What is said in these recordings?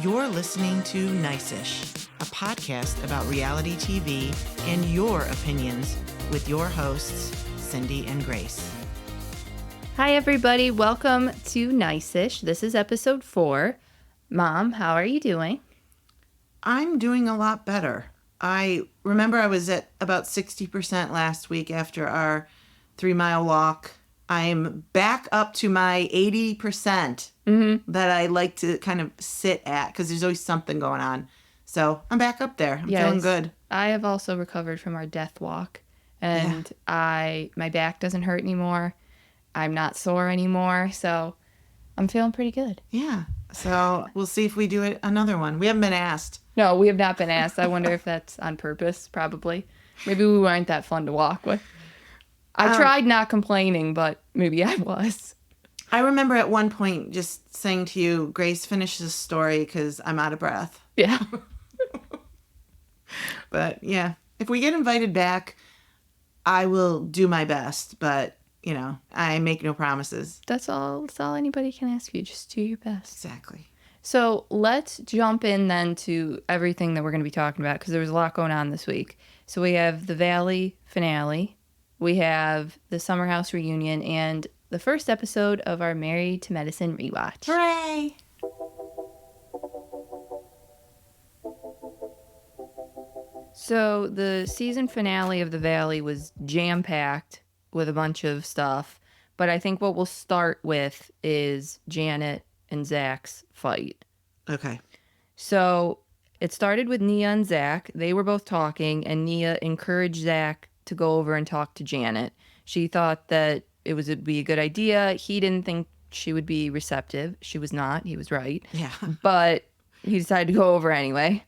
You're listening to Nice-ish, a podcast about reality TV and your opinions with your hosts, Cindy and Grace. Hi, everybody. Welcome to Nice-ish. This is episode 4. Mom, how are you doing? I'm doing a lot better. I remember I was at about 60% last week after our 3-mile walk. I'm back up to my 80% that I like to kind of sit at because there's always something going on. So I'm back up there. I'm feeling good. I have also recovered from our death walk, and my back doesn't hurt anymore. I'm not sore anymore, so I'm feeling pretty good. Yeah. So we'll see if we do another one. We haven't been asked. No, we have not been asked. I wonder if that's on purpose, probably. Maybe we weren't that fun to walk with. I tried not complaining, but maybe I was. I remember at one point just saying to you, Grace, finish this story because I'm out of breath. Yeah. But yeah, if we get invited back, I will do my best. But, you know, I make no promises. That's all anybody can ask you. Just do your best. Exactly. So let's jump in then to everything that we're going to be talking about because there was a lot going on this week. So we have the Valley finale. We have the Summer House reunion and the first episode of our Married to Medicine rewatch. Hooray! So the season finale of the Valley was jam-packed with a bunch of stuff. But I think what we'll start with is Janet and Zach's fight. Okay. So it started with Nia and Zach. They were both talking, and Nia encouraged Zach to go over and talk to Janet. She thought that it'd be a good idea. He didn't think she would be receptive. She was not. He was right. Yeah. But he decided to go over anyway.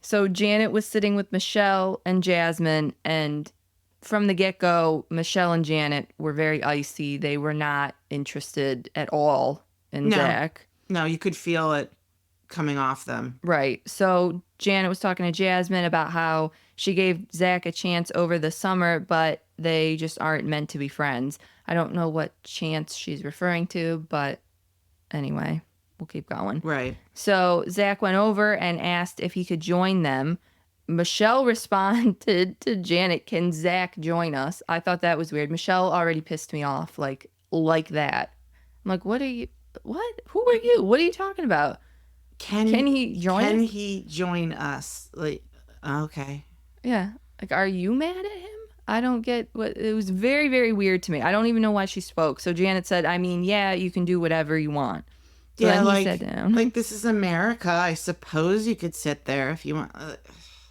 So Janet was sitting with Michelle and Jasmine, and from the get-go, Michelle and Janet were very icy. They were not interested at all in Zach. No, you could feel it coming off them. Right. So Janet was talking to Jasmine about how she gave Zach a chance over the summer, but they just aren't meant to be friends. I don't know what chance she's referring to, but anyway, we'll keep going. Right. So Zach went over and asked if he could join them. Michelle responded to Janet, "Can Zach join us?" I thought that was weird. Michelle already pissed me off like that. I'm like, what? Who are you? What are you talking about? Can he join us? Can he join us? Like, okay. Yeah. Like, are you mad at him? I don't get what... It was very, very weird to me. I don't even know why she spoke. So Janet said, I mean, yeah, you can do whatever you want. So yeah, then he sat down. Like, this is America. I suppose you could sit there if you want.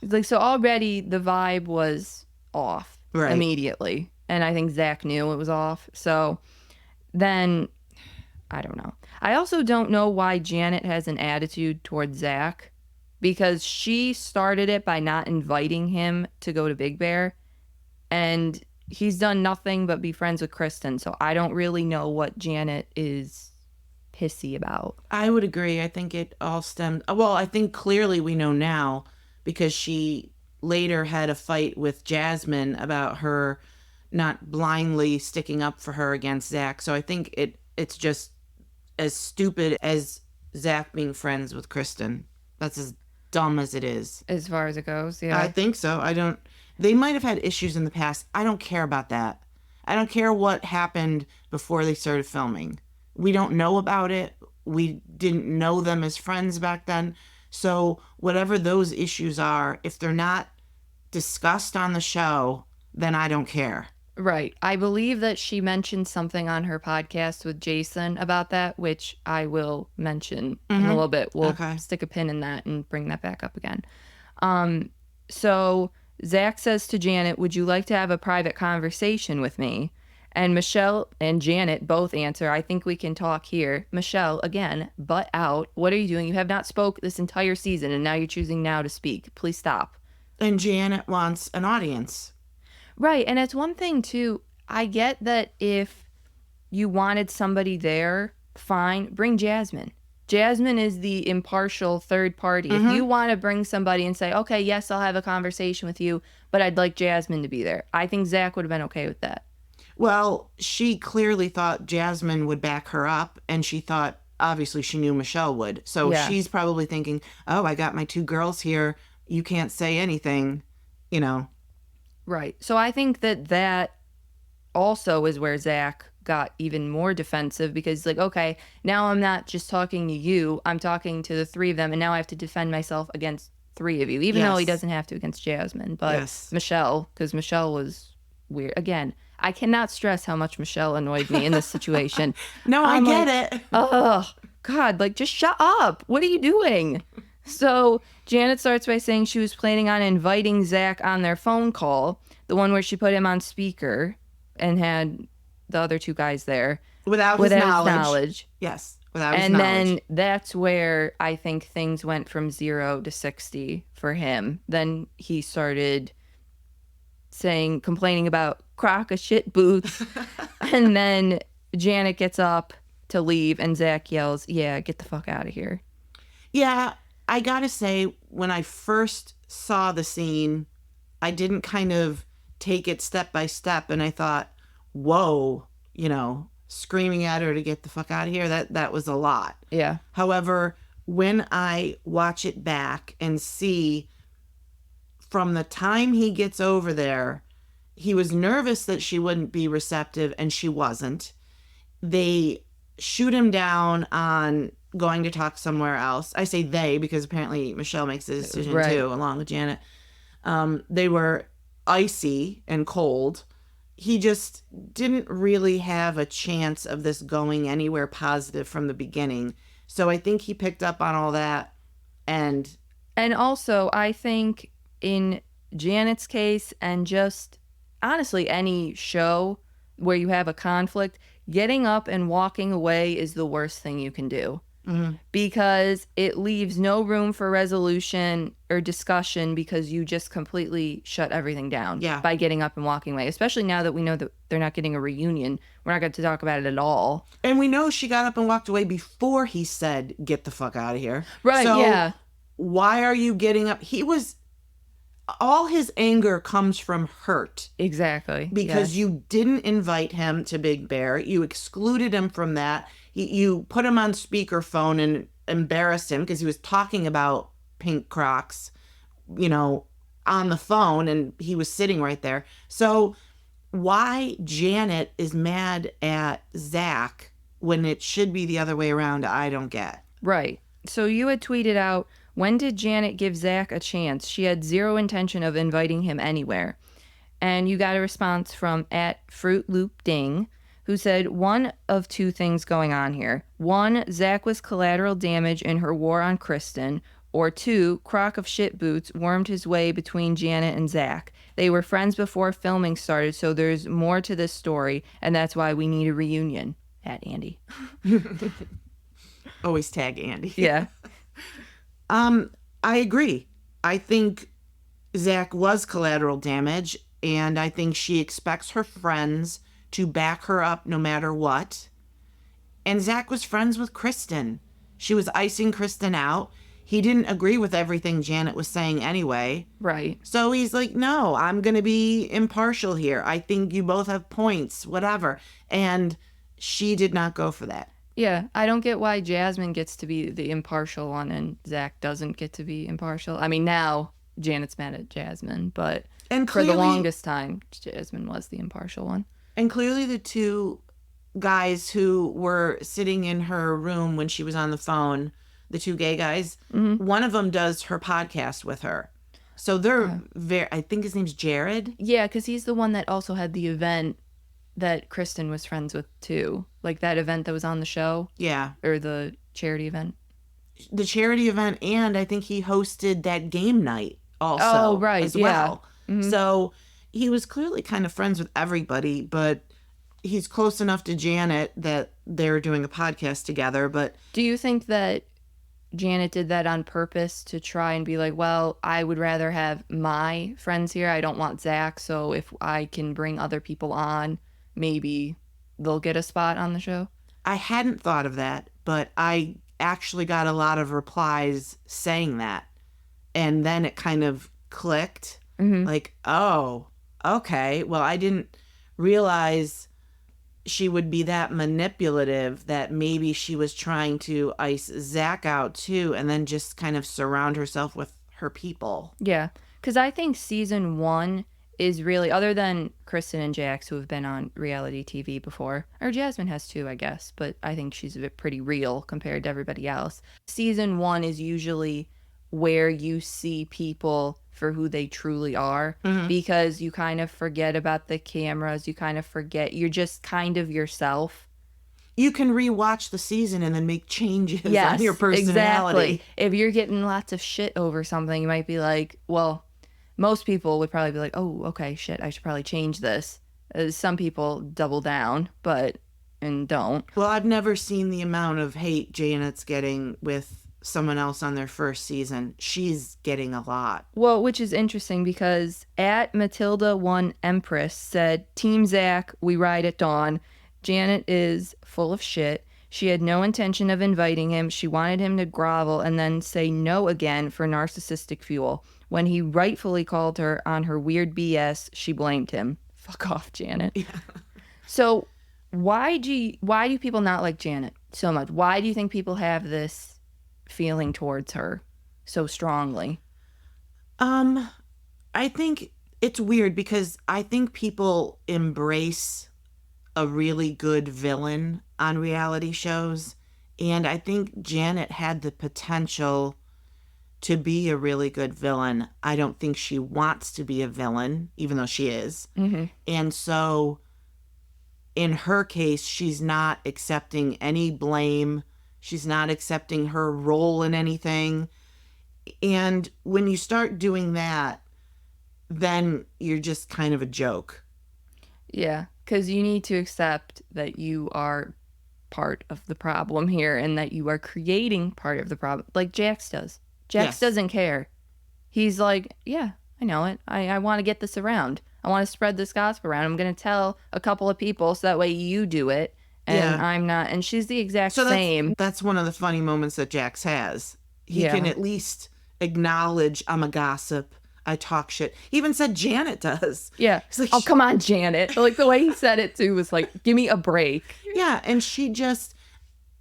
Like, so already the vibe was off immediately. And I think Zach knew it was off. So then, I don't know. I also don't know why Janet has an attitude towards Zach, because she started it by not inviting him to go to Big Bear, and he's done nothing but be friends with Kristen, so I don't really know what Janet is pissy about. I would agree. I think it all stemmed... Well, I think clearly we know now, because she later had a fight with Jasmine about her not blindly sticking up for her against Zach, so I think it's just as stupid as Zach being friends with Kristen. That's as dumb as it is. As far as it goes, yeah. I think so. They might have had issues in the past. I don't care about that. I don't care what happened before they started filming. We don't know about it. We didn't know them as friends back then. So whatever those issues are, if they're not discussed on the show, then I don't care. Right. I believe that she mentioned something on her podcast with Jason about that, which I will mention in a little bit. We'll stick a pin in that and bring that back up again. So Zach says to Janet, "Would you like to have a private conversation with me?" And Michelle and Janet both answer, "I think we can talk here." Michelle, again, butt out. "What are you doing? You have not spoke this entire season, and now you're choosing now to speak. Please stop." And Janet wants an audience. Right, and it's one thing, too. I get that if you wanted somebody there, fine, bring Jasmine. Jasmine is the impartial third party. If you want to bring somebody and say, okay, yes, I'll have a conversation with you, but I'd like Jasmine to be there, I think Zach would have been okay with that. Well, she clearly thought Jasmine would back her up, and she thought obviously she knew Michelle would. So she's probably thinking, oh, I got my 2 girls here. You can't say anything, you know. Right. So I think that also is where Zach got even more defensive, because like, okay, now I'm not just talking to you, I'm talking to the 3 of them, and now I have to defend myself against 3 of you, even though he doesn't have to against Jasmine. But Michelle, because Michelle was weird. Again, I cannot stress how much Michelle annoyed me in this situation. No, I get it. Oh, God, like, just shut up. What are you doing? So Janet starts by saying she was planning on inviting Zach on their phone call, the one where she put him on speaker and had the other 2 guys there. Without his knowledge. Yes, without his knowledge. And then that's where I think things went from 0 to 60 for him. Then he started complaining about crock of shit boots. And then Janet gets up to leave and Zach yells, yeah, get the fuck out of here. Yeah, I gotta say, when I first saw the scene, I didn't kind of take it step by step, and I thought, whoa, you know, screaming at her to get the fuck out of here, that was a lot. Yeah. However, when I watch it back and see from the time he gets over there, he was nervous that she wouldn't be receptive, and she wasn't. They shoot him down on going to talk somewhere else. I say they because apparently Michelle makes the decision too, along with Janet. They were icy and cold. He just didn't really have a chance of this going anywhere positive from the beginning. So I think he picked up on all that. And also, I think in Janet's case, and just honestly any show where you have a conflict, getting up and walking away is the worst thing you can do. Mm-hmm. Because it leaves no room for resolution or discussion, because you just completely shut everything down by getting up and walking away. Especially now that we know that they're not getting a reunion. We're not going to talk about it at all. And we know she got up and walked away before he said, get the fuck out of here. Right, so yeah. Why are you getting up? All his anger comes from hurt. Exactly. Because you didn't invite him to Big Bear. You excluded him from that. You put him on speakerphone and embarrassed him because he was talking about pink Crocs, you know, on the phone, and he was sitting right there. So why Janet is mad at Zach when it should be the other way around, I don't get. Right. So you had tweeted out, when did Janet give Zach a chance? She had zero intention of inviting him anywhere. And you got a response from @FruitLoopDing, who said, one of 2 things going on here. 1, Zach was collateral damage in her war on Kristen. Or 2, crock of shit boots wormed his way between Janet and Zach. They were friends before filming started, so there's more to this story, and that's why we need a reunion. @Andy. Always tag Andy. Yeah. I agree. I think Zach was collateral damage, and I think she expects her friends to back her up no matter what. And Zach was friends with Kristen. She was icing Kristen out. He didn't agree with everything Janet was saying anyway. Right. So he's like, no, I'm going to be impartial here. I think you both have points, whatever. And she did not go for that. Yeah, I don't get why Jasmine gets to be the impartial one and Zach doesn't get to be impartial. I mean, now Janet's mad at Jasmine, but for the longest time, Jasmine was the impartial one. And clearly the 2 guys who were sitting in her room when she was on the phone, the 2 gay guys, one of them does her podcast with her. So they're I think his name's Jared. Yeah, because he's the one that also had the event that Kristen was friends with too. Like that event that was on the show. Yeah. Or the charity event. The charity event, and I think he hosted that game night also. Oh, right. As well. Mm-hmm. So he was clearly kind of friends with everybody, but he's close enough to Janet that they're doing a podcast together. But do you think that Janet did that on purpose to try and be like, well, I would rather have my friends here. I don't want Zach. So if I can bring other people on, maybe they'll get a spot on the show? I hadn't thought of that, but I actually got a lot of replies saying that. And then it kind of clicked. Mm-hmm. Like, oh, okay. Well, I didn't realize she would be that manipulative that maybe she was trying to ice Zach out too, and then just kind of surround herself with her people. Yeah, because I think season 1 is really, other than Kristen and Jax, who have been on reality TV before, or Jasmine has too, I guess, but I think she's a bit pretty real compared to everybody else. Season 1 is usually where you see people for who they truly are, because you kind of forget about the cameras, you kind of forget, you're just kind of yourself. You can rewatch the season and then make changes Yes, on your personality. exactly. If you're getting lots of shit over something, you might be like, well, most people would probably be like, oh, okay, shit, I should probably change this. Some people double down, and don't. Well, I've never seen the amount of hate Janet's getting with someone else on their first season. She's getting a lot. Well, which is interesting because at Matilda1 Empress said, Team Zach, we ride at dawn. Janet is full of shit. She had no intention of inviting him. She wanted him to grovel and then say no again for narcissistic fuel. When he rightfully called her on her weird BS, she blamed him. Fuck off, Janet. Yeah. So why do people not like Janet so much? Why do you think people have this feeling towards her so strongly? I think it's weird because I think people embrace a really good villain on reality shows, and I think Janet had the potential to be a really good villain. I don't think she wants to be a villain, even though she is. Mm-hmm. And so in her case, she's not accepting any blame. She's not accepting her role in anything. And when you start doing that, then you're just kind of a joke. Yeah, because you need to accept that you are part of the problem here and that you are creating part of the problem, like Jax does. Jax doesn't care. He's like, yeah, I know it. I want to get this around. I want to spread this gossip around. I'm going to tell a couple of people so that way you do it and I'm not. And she's the exact same. That's one of the funny moments that Jax has. He can at least acknowledge, I'm a gossip. I talk shit. He even said Janet does. Yeah. He's like, oh, come on, Janet. Like the way he said it too was like, give me a break. Yeah. And she just,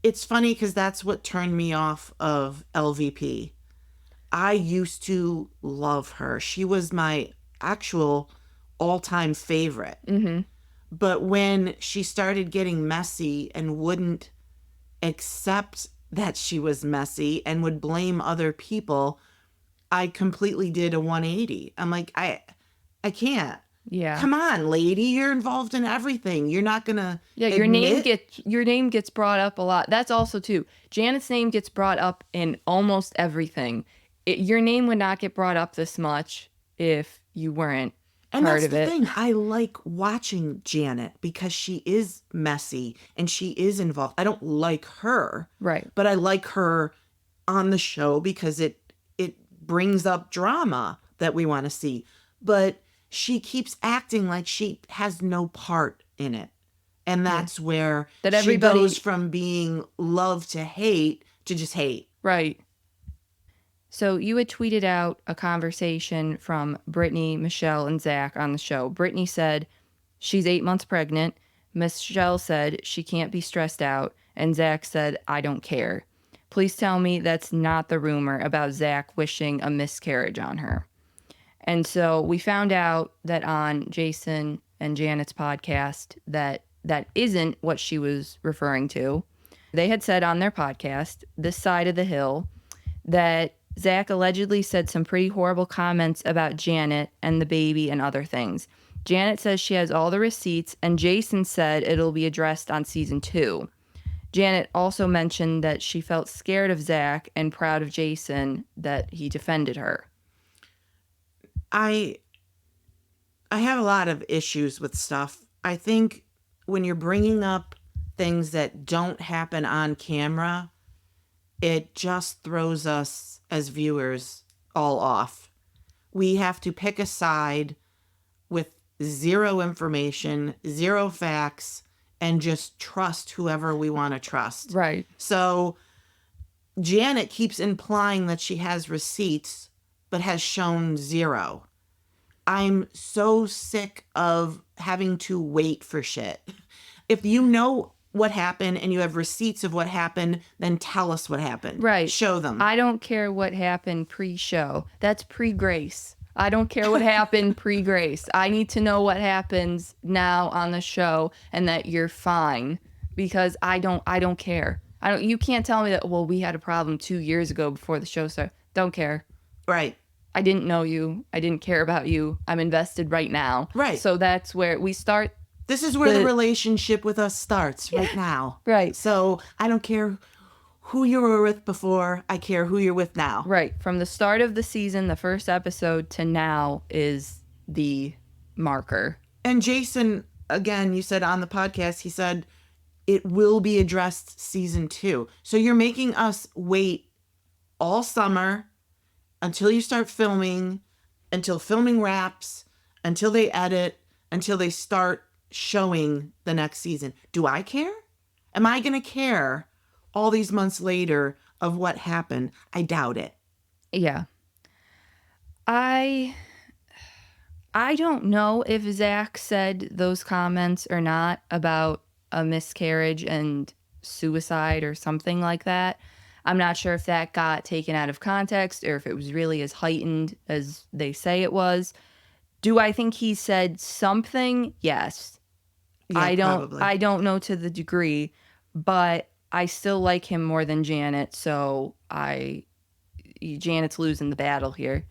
it's funny because that's what turned me off of LVP. I used to love her. She was my actual all-time favorite. Mm-hmm. But when she started getting messy and wouldn't accept that she was messy and would blame other people, I completely did a 180. I'm like, I can't. Yeah. Come on, lady, you're involved in everything. You're not gonna. Yeah, your name gets brought up a lot. That's also too. Janet's name gets brought up in almost everything. Your name would not get brought up this much if you weren't part of it. And that's the thing. I like watching Janet because she is messy and she is involved. I don't like her. Right. But I like her on the show because it brings up drama that we want to see. But she keeps acting like she has no part in it. And that's where she goes from being love to hate to just hate. Right. So you had tweeted out a conversation from Brittany, Michelle, and Zach on the show. Brittany said she's 8 months pregnant. Michelle said she can't be stressed out. And Zach said, I don't care. Please tell me that's not the rumor about Zach wishing a miscarriage on her. And so we found out that on Jason and Janet's podcast that isn't what she was referring to. They had said on their podcast, This Side of the Hill, that Zach allegedly said some pretty horrible comments about Janet and the baby and other things. Janet says she has all the receipts, and Jason said it'll be addressed on season 2. Janet also mentioned that she felt scared of Zach and proud of Jason that he defended her. I have a lot of issues with stuff. I think when you're bringing up things that don't happen on camera, it just throws us as viewers all off. We have to pick a side with zero information, zero facts, and just trust whoever we want to trust. Right. So Janet keeps implying that she has receipts, but has shown zero. I'm so sick of having to wait for shit. If you know what happened and you have receipts of what happened, then tell us what happened. Right. Show them. I don't care what happened pre-show. That's pre-Grace. I don't care what happened pre-Grace. I need to know what happens now on the show and that you're fine, because I don't care. You can't tell me that, well, we had a problem 2 years ago before the show started. Don't care. Right. I didn't know you. I didn't care about you. I'm invested right now. Right. So that's where we start. This is where the relationship with us starts right now. Right. So I don't care who you were with before. I care who you're with now. Right. From the start of the season, the first episode, to now is the marker. And Jason, again, you said on the podcast, he said it will be addressed season 2. So you're making us wait all summer until you start filming, until filming wraps, until they edit, until they start showing the next season. Do I care? Am I going to care all these months later of what happened? I doubt it. Yeah. I don't know if Zach said those comments or not about a miscarriage and suicide or something like that. I'm not sure if that got taken out of context or if it was really as heightened as they say it was. Do I think he said something? Yes. Yeah, I don't know to the degree, but I still like him more than Janet, so Janet's losing the battle here.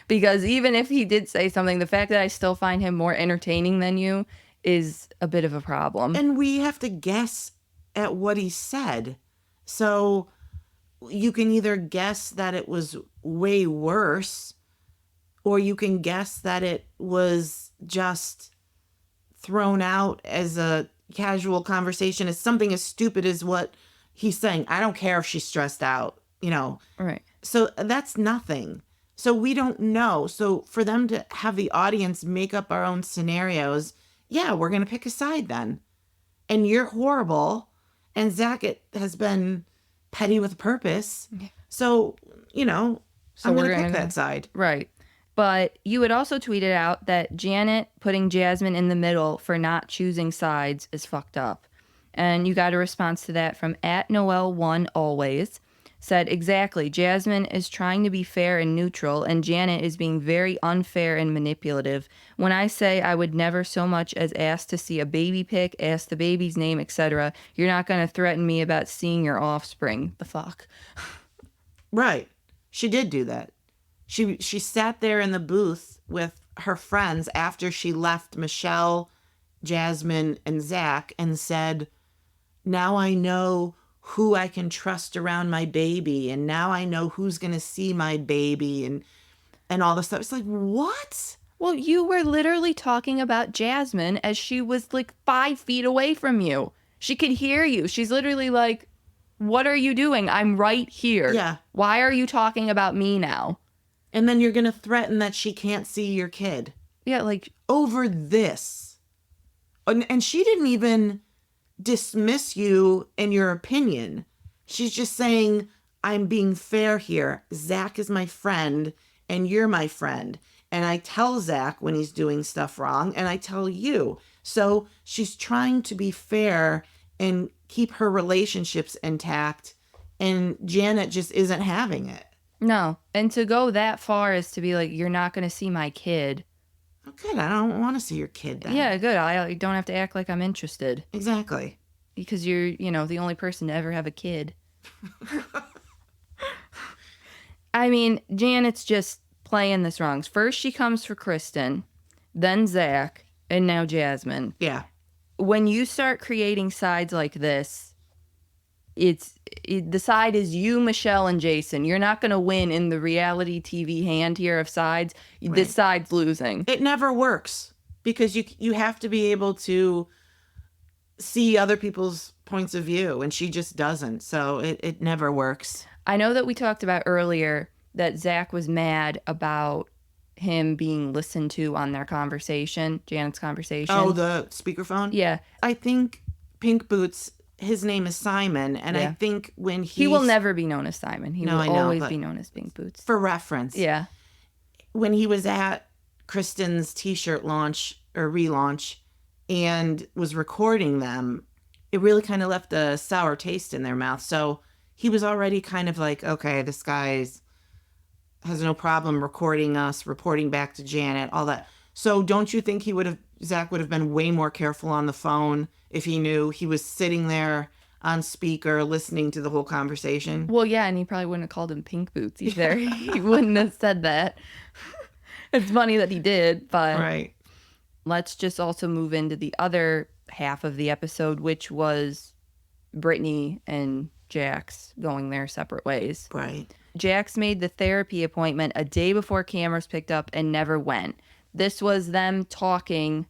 Because even if he did say something, the fact that I still find him more entertaining than you is a bit of a problem. And we have to guess at what he said. So you can either guess that it was way worse, or you can guess that it was just thrown out as a casual conversation, as something as stupid as what he's saying. I don't care if she's stressed out, Right. So that's nothing. So we don't know. So for them to have the audience make up our own scenarios, yeah, we're going to pick a side then. And you're horrible. And Zach has been petty with purpose. So, I'm going to pick that side. Right. But you had also tweeted out that Janet putting Jasmine in the middle for not choosing sides is fucked up. And you got a response to that from @Noel1always. Said, exactly, Jasmine is trying to be fair and neutral, and Janet is being very unfair and manipulative. When I say I would never so much as ask to see a baby pic, ask the baby's name, etc., you're not going to threaten me about seeing your offspring. The fuck? Right. She did do that. She sat there in the booth with her friends after she left Michelle, Jasmine, and Zach and said, now I know who I can trust around my baby, and now I know who's going to see my baby, and all this stuff. It's like, what? Well, you were literally talking about Jasmine as she was like 5 feet away from you. She could hear you. She's literally like, what are you doing? I'm right here. Yeah. Why are you talking about me now? And then you're going to threaten that she can't see your kid. Yeah, like, over this. And she didn't even dismiss you in your opinion. She's just saying, I'm being fair here. Zach is my friend and you're my friend. And I tell Zach when he's doing stuff wrong, and I tell you. So she's trying to be fair and keep her relationships intact. And Janet just isn't having it. no. And to go that far is to be like, you're not going to see my kid. Oh, good. I don't want to see your kid then. Yeah, good. I don't have to act like I'm interested. Exactly. Because you're, the only person to ever have a kid. I mean, Janet's just playing this wrong. First she comes for Kristen, then Zach, and now Jasmine. Yeah. When you start creating sides like this, the side is you, Michelle, and Jason. You're not going to win in the reality TV hand here of sides. Right. This side's losing. It never works because you have to be able to see other people's points of view, and she just doesn't. So it never works. I know that we talked about earlier that Zach was mad about him being listened to on their conversation, Janet's conversation. Oh, the speakerphone? Yeah. I think Pink Boots, his name is Simon, and I think when he will never be known as Simon. He will always be known as Pink Boots. For reference. Yeah. When he was at Kristen's t-shirt launch or relaunch, and was recording them, it really kind of left a sour taste in their mouth. So he was already kind of like, okay, this guy's has no problem recording us, reporting back to Janet, all that. So don't you think Zach would have been way more careful on the phone if he knew he was sitting there on speaker listening to the whole conversation? Well, yeah, and he probably wouldn't have called him Pink Boots either. He wouldn't have said that. It's funny that he did, but right. Let's just also move into the other half of the episode, which was Brittany and Jax going their separate ways. Right. Jax made the therapy appointment a day before cameras picked up and never went. This was them talking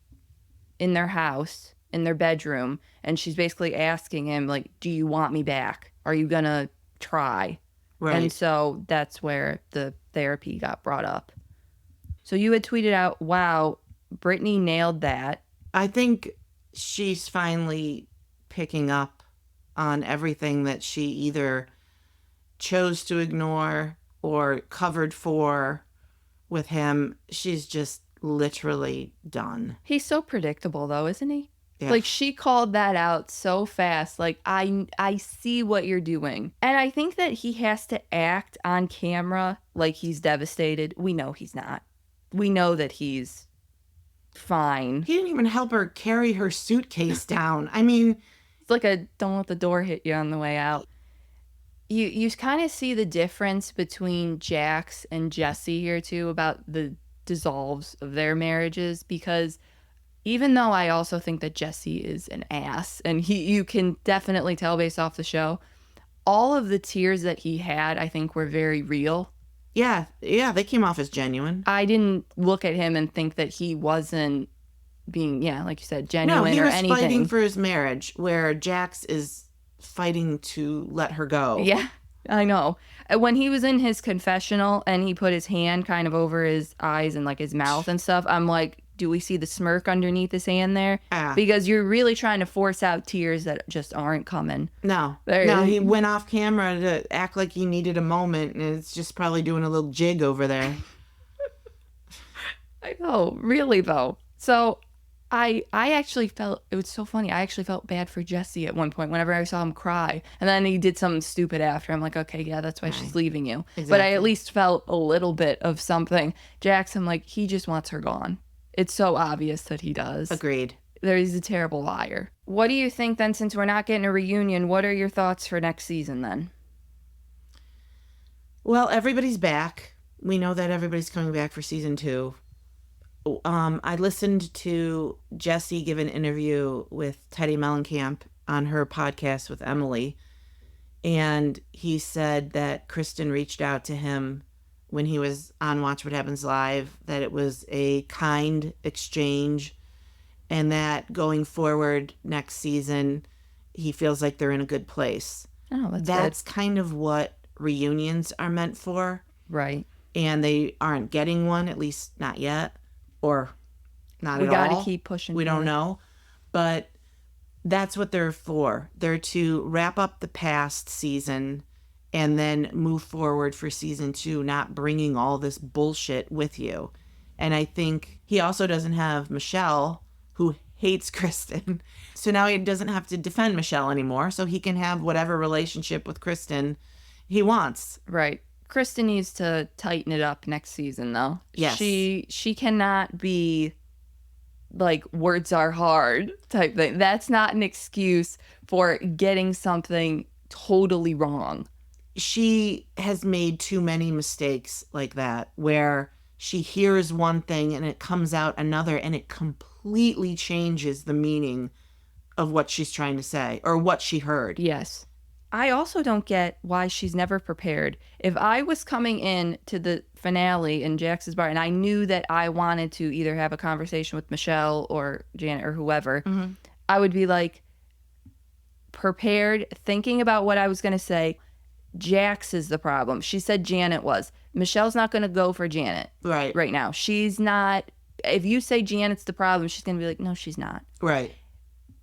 in their house, in their bedroom, and she's basically asking him, like, do you want me back? Are you going to try? Right. And so that's where the therapy got brought up. So you had tweeted out, wow, Brittany nailed that. I think she's finally picking up on everything that she either chose to ignore or covered for with him. She's just literally done. He's so predictable, though, isn't he? Yeah. Like, she called that out so fast. Like, I see what you're doing. And I think that he has to act on camera like he's devastated. We know he's not. We know that he's fine. He didn't even help her carry her suitcase down. I mean, it's like a don't let the door hit you on the way out. You kind of see the difference between Jax and Jesse here, too, about the dissolves of their marriages, because even though I also think that Jesse is an ass, and you can definitely tell based off the show, all of the tears that he had, I think, were very real. Yeah, they came off as genuine. I didn't look at him and think that he wasn't being, like you said, genuine or anything. No, he was fighting for his marriage, where Jax is fighting to let her go. Yeah, I know. When he was in his confessional and he put his hand kind of over his eyes and like his mouth and stuff, I'm like, do we see the smirk underneath his hand there? Because you're really trying to force out tears that just aren't coming. No, he went off camera to act like he needed a moment, and it's just probably doing a little jig over there. I know, really though. So I actually felt, it was so funny, I actually felt bad for Jesse at one point whenever I saw him cry. And then he did something stupid after. I'm like, okay, yeah, that's why she's leaving you. Exactly. But I at least felt a little bit of something. Jackson, like, he just wants her gone. It's so obvious that he does. Agreed. He's a terrible liar. What do you think then, since we're not getting a reunion, what are your thoughts for next season then? Well, everybody's back. We know that everybody's coming back for season 2. I listened to Jessie give an interview with Teddy Mellencamp on her podcast with Emily, and he said that Kristen reached out to him when he was on Watch What Happens Live, that it was a kind exchange, and that going forward next season, he feels like they're in a good place. Oh, that's kind of what reunions are meant for. Right. And they aren't getting one, at least not yet. Or not at all. We got to keep pushing. We don't know. But that's what they're for. They're to wrap up the past season and then move forward for season 2, not bringing all this bullshit with you. And I think he also doesn't have Michelle, who hates Kristen. So now he doesn't have to defend Michelle anymore. So he can have whatever relationship with Kristen he wants. Right. Kristen needs to tighten it up next season, though. Yes. She cannot be like words are hard type thing. That's not an excuse for getting something totally wrong. She has made too many mistakes like that, where she hears one thing and it comes out another, and it completely changes the meaning of what she's trying to say or what she heard. Yes. I also don't get why she's never prepared. If I was coming in to the finale in Jax's bar and I knew that I wanted to either have a conversation with Michelle or Janet or whoever, mm-hmm. I would be like prepared, thinking about what I was going to say. Jax is the problem. She said Janet was. Michelle's not going to go for Janet right now. She's not. If you say Janet's the problem, she's going to be like, no, she's not. Right.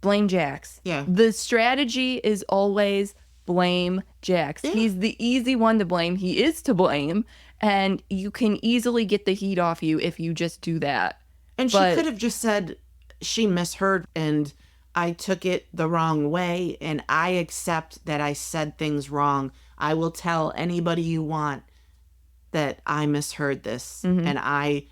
Blame Jax. Yeah. The strategy is always blame Jax. Yeah. He's the easy one to blame. He is to blame, and you can easily get the heat off you if you just do that. And she could have just said, she misheard and I took it the wrong way, and I accept that I said things wrong. I will tell anybody you want that I misheard this, and I,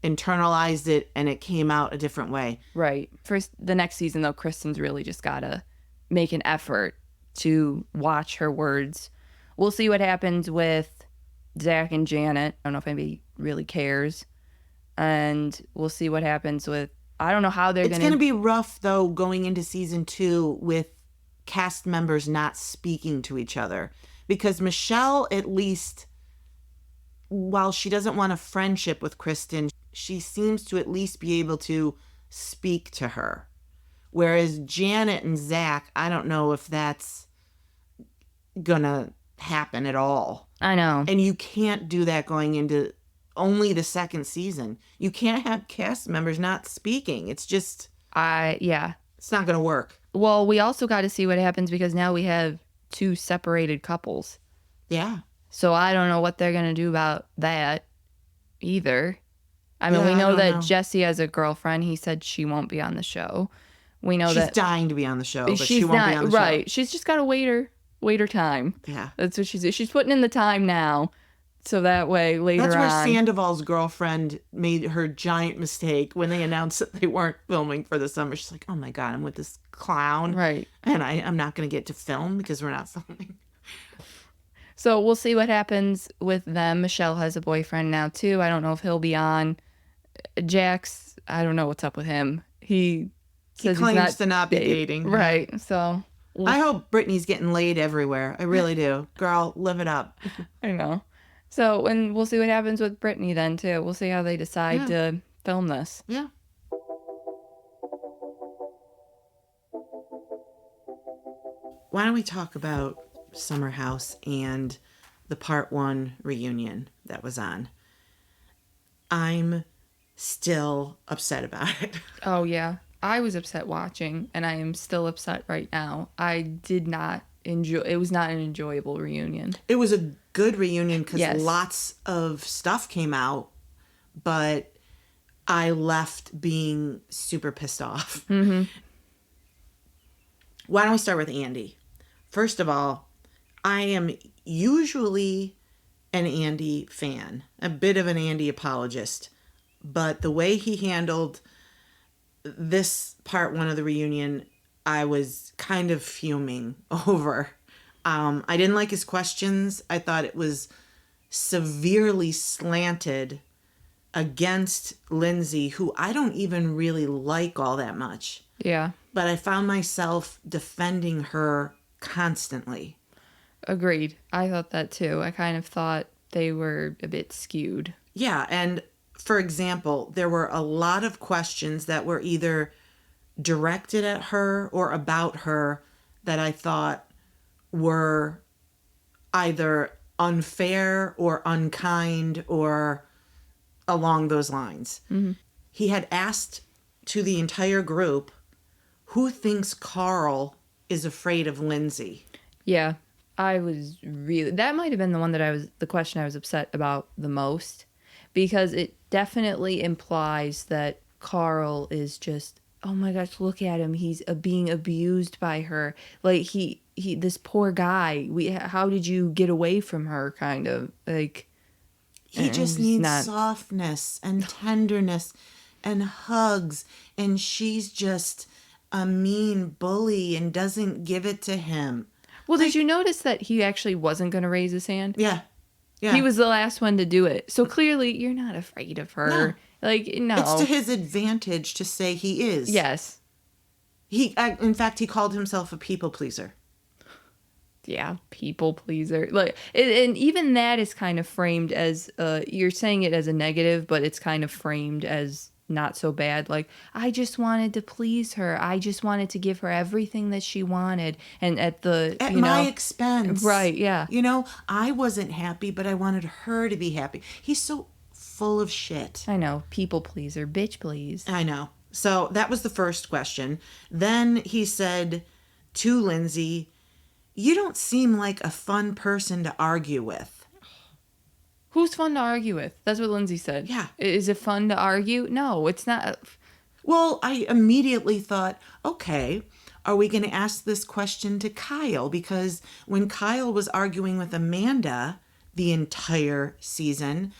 internalized it, and it came out a different way. Right. First, the next season, though, Kristen's really just got to make an effort to watch her words. We'll see what happens with Zach and Janet. I don't know if anybody really cares. And we'll see what happens with, I don't know how they're going to... It's going to be rough, though, going into season 2 with cast members not speaking to each other. Because Michelle, at least, while she doesn't want a friendship with Kristen, she seems to at least be able to speak to her. Whereas Janet and Zach, I don't know if that's going to happen at all. I know. And you can't do that going into only the second season. You can't have cast members not speaking. It's just... yeah. It's not going to work. Well, we also got to see what happens because now we have 2 separated couples. Yeah. So I don't know what they're going to do about that either. I mean, we know that Jesse has a girlfriend. He said she won't be on the show. We know she's dying to be on the show, but she won't be on the show. Right. She's just got to wait her time. Yeah. That's what she's putting in the time now. So that way later on. That's where Sandoval's girlfriend made her giant mistake when they announced that they weren't filming for the summer. She's like, oh my God, I'm with this clown. Right. And I'm not going to get to film because we're not filming. So we'll see what happens with them. Michelle has a boyfriend now too. I don't know if he'll be on. Jax, I don't know what's up with him. He claims to not be dating. Right. So I hope Brittany's getting laid everywhere. I really do. Girl, live it up. I know. So, and we'll see what happens with Brittany then too. We'll see how they decide to film this. Yeah. Why don't we talk about Summer House and the part 1 reunion that was on? I'm still upset about it. Oh, yeah. I was upset watching, and I am still upset right now. I did not enjoy... It was not an enjoyable reunion. It was a good reunion because lots of stuff came out, but I left being super pissed off. Mm-hmm. Why don't we start with Andy? First of all, I am usually an Andy fan, a bit of an Andy apologist, but the way he handled this part 1 of the reunion, I was kind of fuming over. I didn't like his questions. I thought it was severely slanted against Lindsay, who I don't even really like all that much. Yeah. But I found myself defending her constantly. Agreed. I thought that too. I kind of thought they were a bit skewed. Yeah, and for example, there were a lot of questions that were either directed at her or about her that I thought were either unfair or unkind or along those lines. Mm-hmm. He had asked to the entire group, who thinks Carl is afraid of Lindsay? Yeah, I was really... That might have been the question I was upset about the most, because it definitely implies that Carl is just, oh my gosh, look at him. He's being abused by her. Like, he this poor guy. How did you get away from her, kind of? Like... He just needs softness and tenderness and hugs, and she's just a mean bully and doesn't give it to him. Well, did you notice that he actually wasn't going to raise his hand? Yeah. Yeah. He was the last one to do it. So clearly, you're not afraid of her. No. Like, no. It's to his advantage to say he is. Yes. In fact, he called himself a people pleaser. Yeah, people pleaser. Like, and even that is kind of framed as, you're saying it as a negative, but it's kind of framed as not so bad. Like, I just wanted to please her. I just wanted to give her everything that she wanted. And at my expense. Right, yeah. I wasn't happy, but I wanted her to be happy. He's so full of shit. I know. People pleaser. Bitch please. I know. So that was the first question. Then he said to Lindsay, you don't seem like a fun person to argue with. Who's fun to argue with? That's what Lindsay said. Yeah. Is it fun to argue? No, it's not. Well, I immediately thought, okay, are we going to ask this question to Kyle? Because when Kyle was arguing with Amanda the entire season,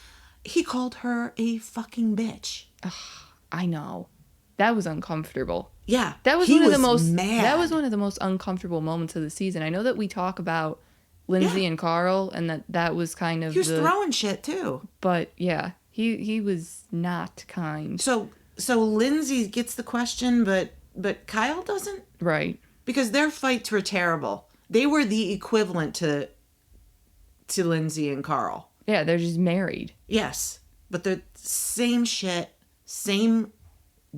he called her a fucking bitch. I know. That was uncomfortable. Yeah, That was he one of was the most mad. That was one of the most uncomfortable moments of the season. I know that we talk about Lindsay and Carl, and that was kind of he was throwing shit too. But yeah, he was not kind. So Lindsay gets the question, but Kyle doesn't. Right. Because their fights were terrible. They were the equivalent to Lindsay and Carl. Yeah, they're just married. Yes, but the same shit, same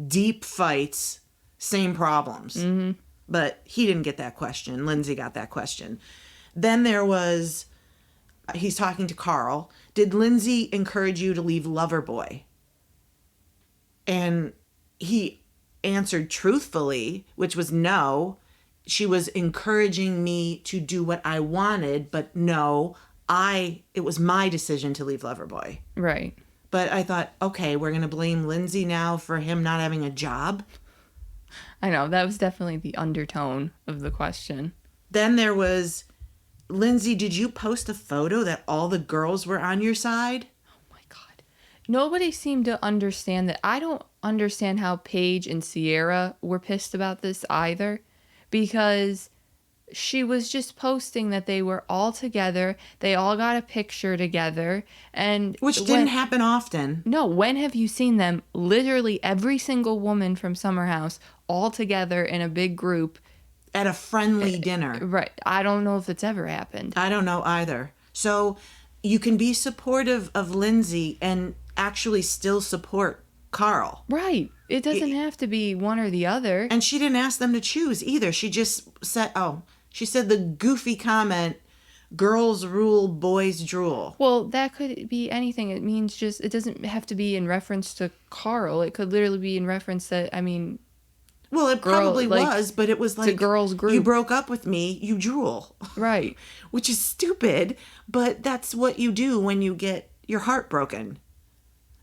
deep fights, same problems. Mm-hmm. But he didn't get that question. Lindsay got that question. Then there was, he's talking to Carl. Did Lindsay encourage you to leave Loverboy? And he answered truthfully, which was no. She was encouraging me to do what I wanted, but no, it was my decision to leave Loverboy. Right. But I thought, okay, we're going to blame Lindsay now for him not having a job. I know, that was definitely the undertone of the question. Then there was, Lindsay, did you post a photo that all the girls were on your side? Oh my God. Nobody seemed to understand that. I don't understand how Paige and Sierra were pissed about this either, because she was just posting that they were all together. They all got a picture together. Which didn't happen often. No, when have you seen them? Literally every single woman from Summer House all together in a big group. At a friendly dinner. Right. I don't know if it's ever happened. I don't know either. So you can be supportive of Lindsay and actually still support Carl. Right. It doesn't have to be one or the other. And she didn't ask them to choose either. She just said, she said the goofy comment, girls rule, boys drool. Well, that could be anything. It means it doesn't have to be in reference to Carl. It could literally be in reference to, well, it probably was, but it was like, the girls group. You broke up with me, you drool. Right. Which is stupid, but that's what you do when you get your heart broken.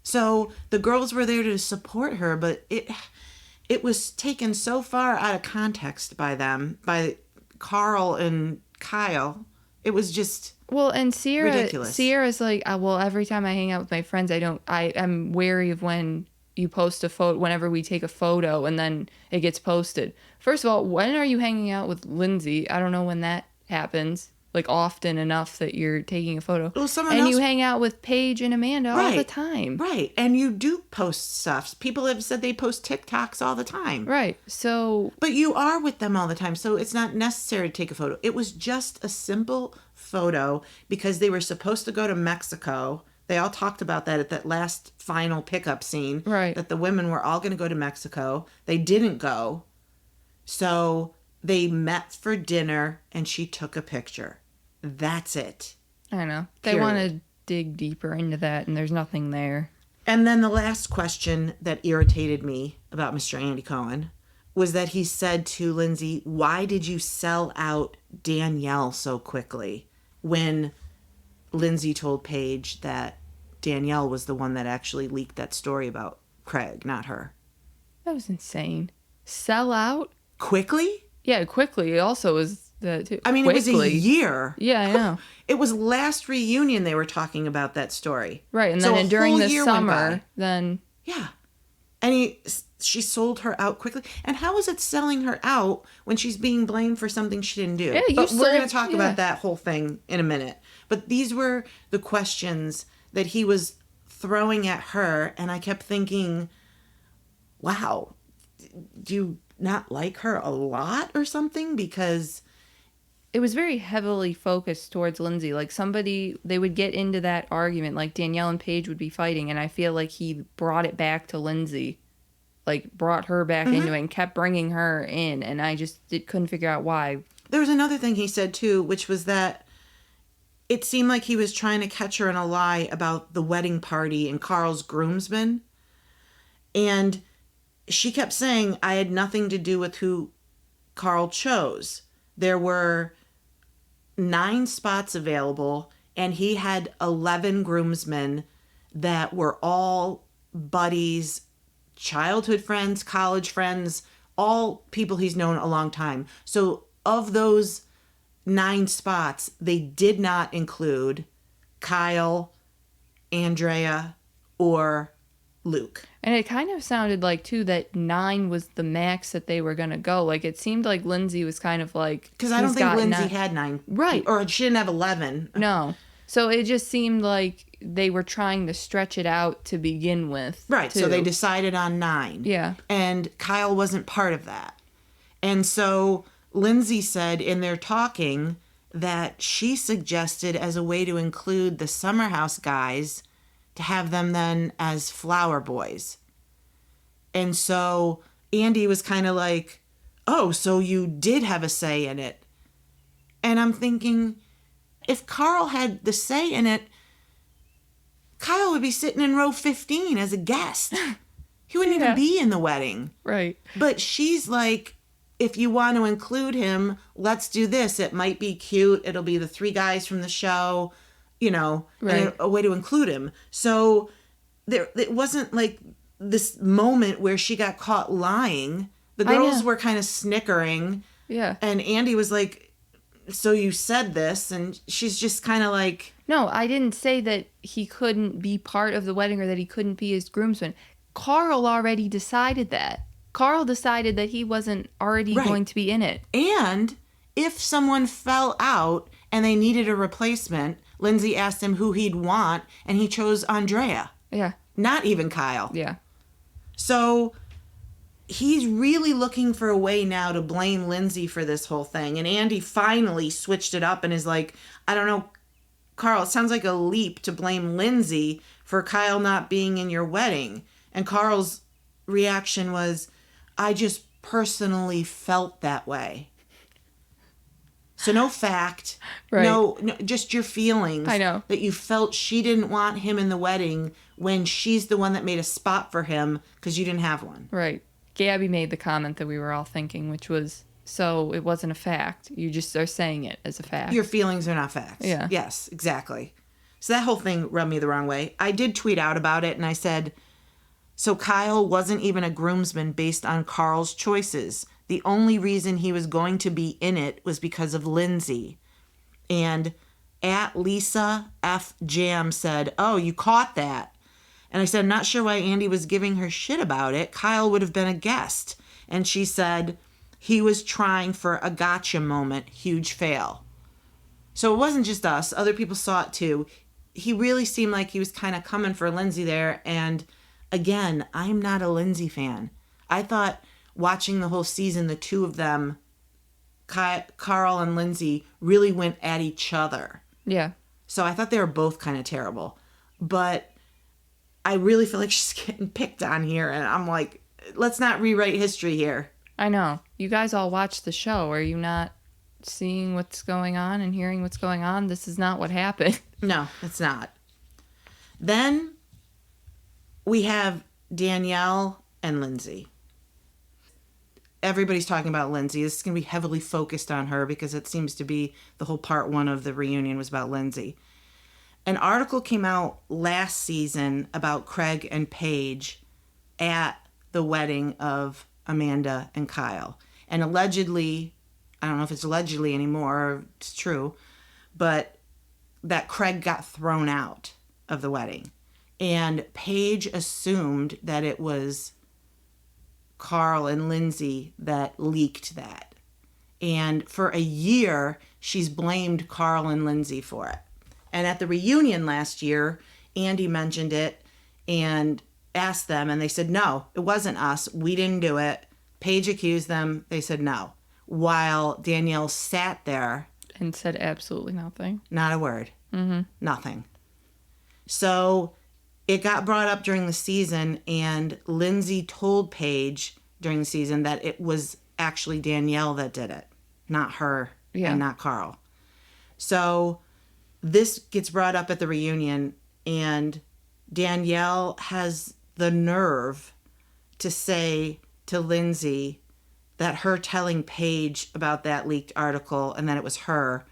So the girls were there to support her, but it was taken so far out of context by them, by Carl and Kyle. It was just and ridiculous. Sierra's like, every time I hang out with my friends, I'm wary of when you post a photo, whenever we take a photo and then it gets posted. First of all, when are you hanging out with Lindsay? I don't know when that happens. Like, often enough that you're taking a photo. Well, you hang out with Paige and Amanda all the time. Right. And you do post stuff. People have said they post TikToks all the time. Right. So. But you are with them all the time. So it's not necessary to take a photo. It was just a simple photo because they were supposed to go to Mexico. They all talked about that at that last final pickup scene. Right. That the women were all going to go to Mexico. They didn't go. So they met for dinner and she took a picture. That's it. I know. They want to dig deeper into that and there's nothing there. And then the last question that irritated me about Mr. Andy Cohen was that he said to Lindsay, why did you sell out Danielle so quickly? When Lindsay told Paige that Danielle was the one that actually leaked that story about Craig, not her. That was insane. Sell out? Quickly? Yeah, quickly. It also was that too. I mean, quickly. It was a year. Yeah, I know. It was last reunion they were talking about that story. Right, and then during the summer, then... Yeah. And she sold her out quickly. And how is it selling her out when she's being blamed for something she didn't do? Yeah, but we're going to talk about that whole thing in a minute. But these were the questions that he was throwing at her, and I kept thinking, wow, do you not like her a lot or something? Because it was very heavily focused towards Lindsay. Like, they would get into that argument, like Danielle and Paige would be fighting, and I feel like he brought it back to Lindsay, like brought her back into it and kept bringing her in, and I just couldn't figure out why. There was another thing he said too, which was that it seemed like he was trying to catch her in a lie about the wedding party and Carl's groomsmen. And she kept saying, I had nothing to do with who Carl chose. There were 9 spots available, and he had 11 groomsmen that were all buddies, childhood friends, college friends, all people he's known a long time. So of those 9 spots, they did not include Kyle, Andrea, or Luke. And it kind of sounded like, too, that 9 was the max that they were going to go. Like, it seemed like Lindsay was kind of like... Because I don't think Lindsay had 9. Right. Or she didn't have 11. No. So it just seemed like they were trying to stretch it out to begin with. Right. Too. So they decided on 9. Yeah. And Kyle wasn't part of that. And so Lindsay said in their talking that she suggested as a way to include the Summer House guys to have them then as flower boys. And so Andy was kind of like, oh, so you did have a say in it. And I'm thinking, if Carl had the say in it, Kyle would be sitting in row 15 as a guest. He wouldn't even be in the wedding. Right. But she's like, if you want to include him, let's do this. It might be cute. It'll be the 3 guys from the show, right. And a way to include him. So it wasn't like this moment where she got caught lying. The girls were kind of snickering. Yeah. And Andy was like, so you said this? And she's just kind of like... No, I didn't say that he couldn't be part of the wedding or that he couldn't be his groomsman. Carl already decided that. Carl decided that he wasn't already going to be in it. And if someone fell out and they needed a replacement, Lindsay asked him who he'd want, and he chose Andrea. Yeah. Not even Kyle. Yeah. So he's really looking for a way now to blame Lindsay for this whole thing. And Andy finally switched it up and is like, I don't know, Carl, it sounds like a leap to blame Lindsay for Kyle not being in your wedding. And Carl's reaction was, I just personally felt that way. So no fact, right. no, just your feelings. I know. That you felt she didn't want him in the wedding when she's the one that made a spot for him because you didn't have one. Right. Gabby made the comment that we were all thinking, which was, so it wasn't a fact. You just are saying it as a fact. Your feelings are not facts. Yeah. Yes, exactly. So that whole thing rubbed me the wrong way. I did tweet out about it and I said, so Kyle wasn't even a groomsman based on Carl's choices. The only reason he was going to be in it was because of Lindsay. And at Lisa F. Jam said, oh, you caught that. And I said, I'm not sure why Andy was giving her shit about it. Kyle would have been a guest. And she said, he was trying for a gotcha moment. Huge fail. So it wasn't just us. Other people saw it too. He really seemed like he was kind of coming for Lindsay there. And again, I'm not a Lindsay fan. I thought watching the whole season, the two of them, Carl and Lindsay, really went at each other. Yeah. So I thought they were both kind of terrible. But I really feel like she's getting picked on here. And I'm like, let's not rewrite history here. I know. You guys all watch the show. Are you not seeing what's going on and hearing what's going on? This is not what happened. No, it's not. Then we have Danielle and Lindsay. Everybody's talking about Lindsay. This is going to be heavily focused on her because it seems to be the whole part 1 of the reunion was about Lindsay. An article came out last season about Craig and Paige at the wedding of Amanda and Kyle. And allegedly, I don't know if it's allegedly anymore or it's true, but that Craig got thrown out of the wedding. And Paige assumed that it was Carl and Lindsay that leaked that. And for a year, she's blamed Carl and Lindsay for it. And at the reunion last year, Andy mentioned it and asked them, and they said, no, it wasn't us. We didn't do it. Paige accused them. They said no. While Danielle sat there. And said absolutely nothing. Not a word. Mm-hmm. Nothing. So it got brought up during the season, and Lindsay told Paige during the season that it was actually Danielle that did it, not her and not Carl. So this gets brought up at the reunion, and Danielle has the nerve to say to Lindsay that her telling Paige about that leaked article and that it was her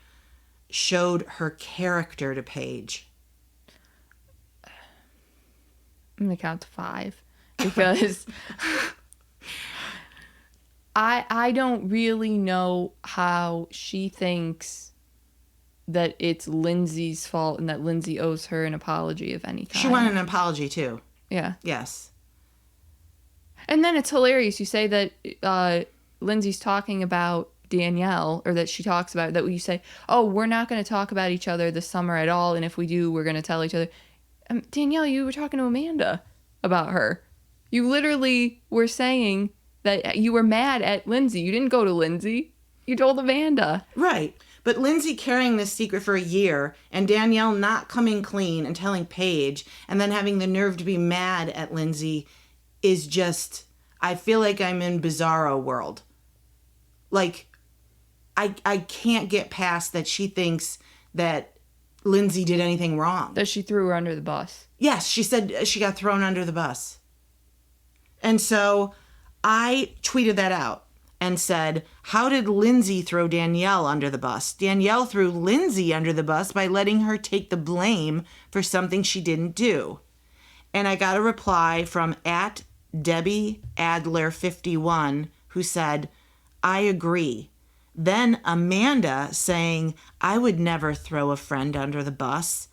showed her character to Paige. I'm going to count to 5. because I don't really know how she thinks that it's Lindsay's fault and that Lindsay owes her an apology of any kind. She wanted an apology too. Yeah. Yes. And then it's hilarious. You say that Lindsay's talking about Danielle, or that she talks about, that you say, oh, we're not going to talk about each other this summer at all, and if we do, we're going to tell each other. Danielle, you were talking to Amanda about her. You literally were saying that you were mad at Lindsay. You didn't go to Lindsay. You told Amanda. Right. But Lindsay carrying this secret for a year, and Danielle not coming clean and telling Paige, and then having the nerve to be mad at Lindsay is just, I feel like I'm in Bizarro world. Like, I can't get past that she thinks that Lindsay did anything wrong. That she threw her under the bus. Yes, she said she got thrown under the bus. And so I tweeted that out and said, how did Lindsay throw Danielle under the bus? Danielle threw Lindsay under the bus by letting her take the blame for something she didn't do. And I got a reply from @DebbieAdler51 who said, I agree. Then Amanda saying, I would never throw a friend under the bus.